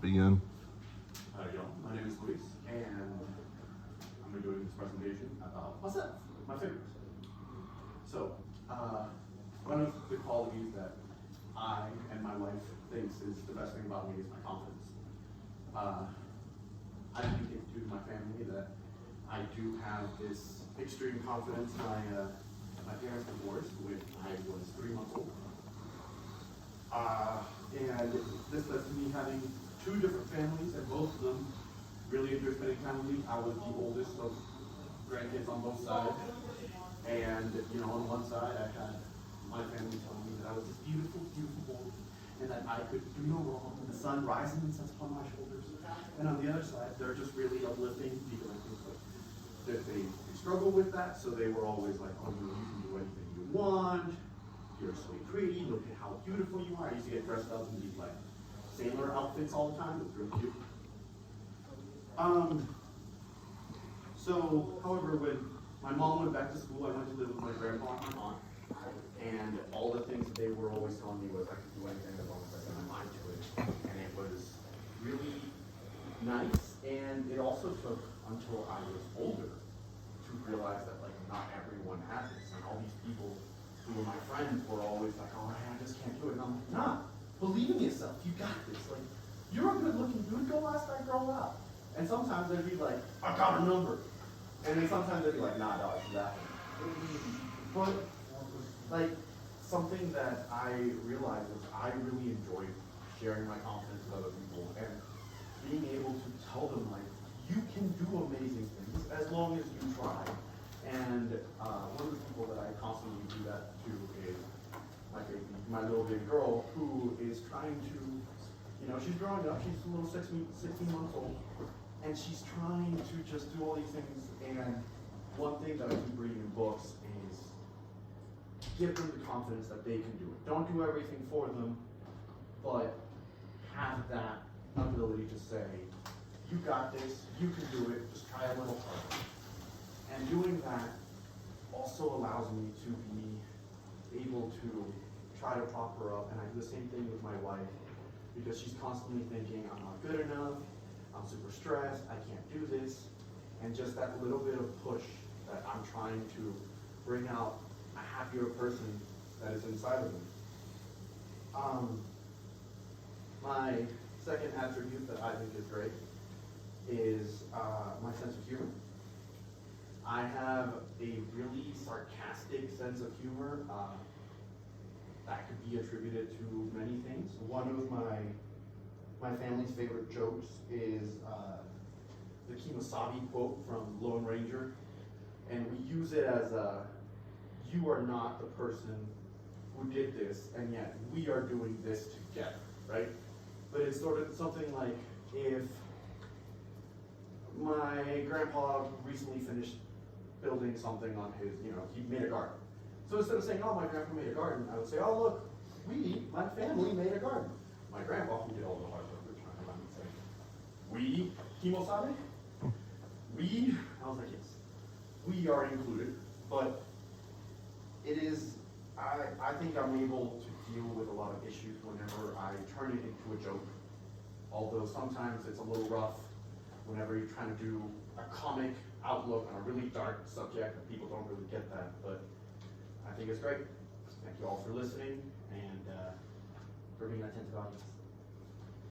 Begin. Hi, y'all. My name is Luis, and I'm going to be doing this presentation about myself, my favorites. So, one of the qualities that I and my wife thinks is the best thing about me is my confidence. I think it's due to my family that I do have this extreme confidence. My parents divorced when I was 3 months old. And this led to me having two different families, and both of them really enjoyed spending time with me. I was the oldest of grandkids on both sides. And, you know, on one side, I had my family telling me that I was this beautiful, beautiful boy, and that I could do no wrong, and the sun rising and sets upon my shoulders. And on the other side, they're just really uplifting people. I think that they struggle with that, so they were always like, oh, you can do anything you want. You're so pretty, look at how beautiful you are. I used to get dressed up in these like sailor outfits all the time. It was real cute. So, however, when my mom went back to school, I went to live with my grandpa and my aunt. And all the things that they were always telling me was I could do anything as long as I set my mind to it. And it was really nice. And it also took until I was older to realize that like not everyone had this. And all these people who were my friends were always like, oh, I just can't do it. And I'm like, nah, believe in yourself. You got this. Like, you're a good looking dude. Go ask that girl out. And sometimes they'd be like, I got a number. And then sometimes they'd be like, nah, dog, she's laughing. But, like, something that I realized is I really enjoy sharing my confidence with other people and being able to tell them, like, you can do amazing things as long as you try. And one of the people that I constantly do that to is my little baby girl, who is trying to, you know, she's growing up, she's a little 16 months old, and she's trying to just do all these things. And one thing that I keep reading in books is give them the confidence that they can do it. Don't do everything for them, but have that ability to say, you got this, you can do it, just try a little harder. And doing that also allows me to be able to try to prop her up. And I do the same thing with my wife, because she's constantly thinking, I'm not good enough, I'm super stressed, I can't do this. And just that little bit of push that I'm trying to bring out a happier person that is inside of me. My second attribute that I think is great is my sense of humor. I have a really sarcastic sense of humor that could be attributed to many things. One of my family's favorite jokes is the Kemosabe quote from Lone Ranger, and we use it as you are not the person who did this, and yet we are doing this together, right? But it's sort of something like if my grandpa recently finished building something on his, you know, he made a garden. So instead of saying, oh, my grandpa made a garden, I would say, oh, look, my family made a garden. My grandpa, who did all the hard work, I would say, we, Kemosabe? We, I was like, yes, we are included, but it is, I think I'm able to deal with a lot of issues whenever I turn it into a joke. Although sometimes it's a little rough whenever you're trying to do a comic outlook on a really dark subject and people don't really get that, but I think it's great. Thank you all for listening and for being an attentive audience.